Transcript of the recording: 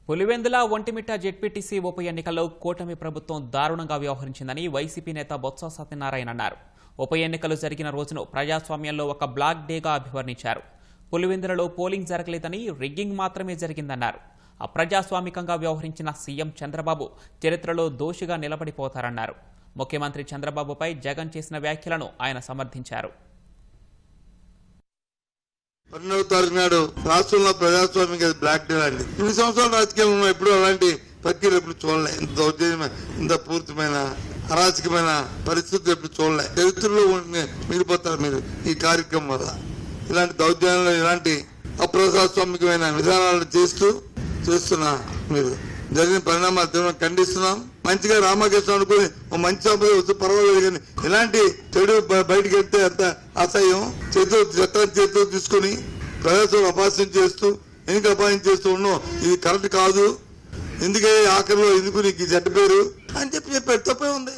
Pulivendula Vontimitta ZPTC ఉప ఎన్నికల్లో కూటమి ప్రభుత్వం దారుణంగా వ్యవహరించిందని వైసీపీ నేత బొత్స సత్యనారాయణ అన్నారు. ఉప ఎన్నికలు జరిగిన రోజును ప్రజాస్వామ్యంలో ఒక బ్లాక్ డేగా అభివర్ణించారు. పులివెందులలో పోలింగ్ జరగలేదని, రిగ్గింగ్ మాత్రమే జరిగిందన్నారు. అప్రజాస్వామికంగా వ్యవహరించిన సీఎం చంద్రబాబు చరిత్రలో దోషిగా నిలబడిపోతారన్నారు. ముఖ్యమంత్రి చంద్రబాబుపై జగన్ చేసిన వ్యాఖ్యలను ఆయన సమర్థించారు. 12వ తారీఖు నాడు రాష్ట్రంలో ప్రజాస్వామ్యం బ్లాక్ డే అండి. 2 సంవత్సరాల రాజకీయంలో ఎప్పుడు అలాంటి ప్రక్రియలు ఎప్పుడు చూడలే. ఇంత దౌర్జన్యమైన, ఇంత పూర్తిమైన అరాచకమైన పరిస్థితులు ఎప్పుడు చూడలే. చరిత్రలో మిగిలిపోతారు మీరు ఈ కార్యక్రమం వల్ల. ఇలాంటి దౌర్జన్యాలు, ఇలాంటి అప్రజాస్వామికమైన విధానాలను చేస్తున్న మీరు జరిగిన పరిణామాలు తీవ్రంగా ఖండిస్తున్నాం. మంచిగా రామకృష్ణ అనుకుని ఒక మంచి సంపద వస్తే పర్వాలేదు, కానీ ఇలాంటి చెడు బయటకు వెళ్తే అంత అసహ్యం. చేతులు తీసుకుని ప్రజాస్వామ్యం అపహాస్యం చేస్తూ, ఎన్నిక అపహాస్యం చేస్తూ ఉన్నాం. ఇది కరెక్ట్ కాదు. ఎందుకే ఆఖరిలో ఎందుకు నీకు చెడ్డ పేరు అని చెప్పారు. తప్పే ఉంది.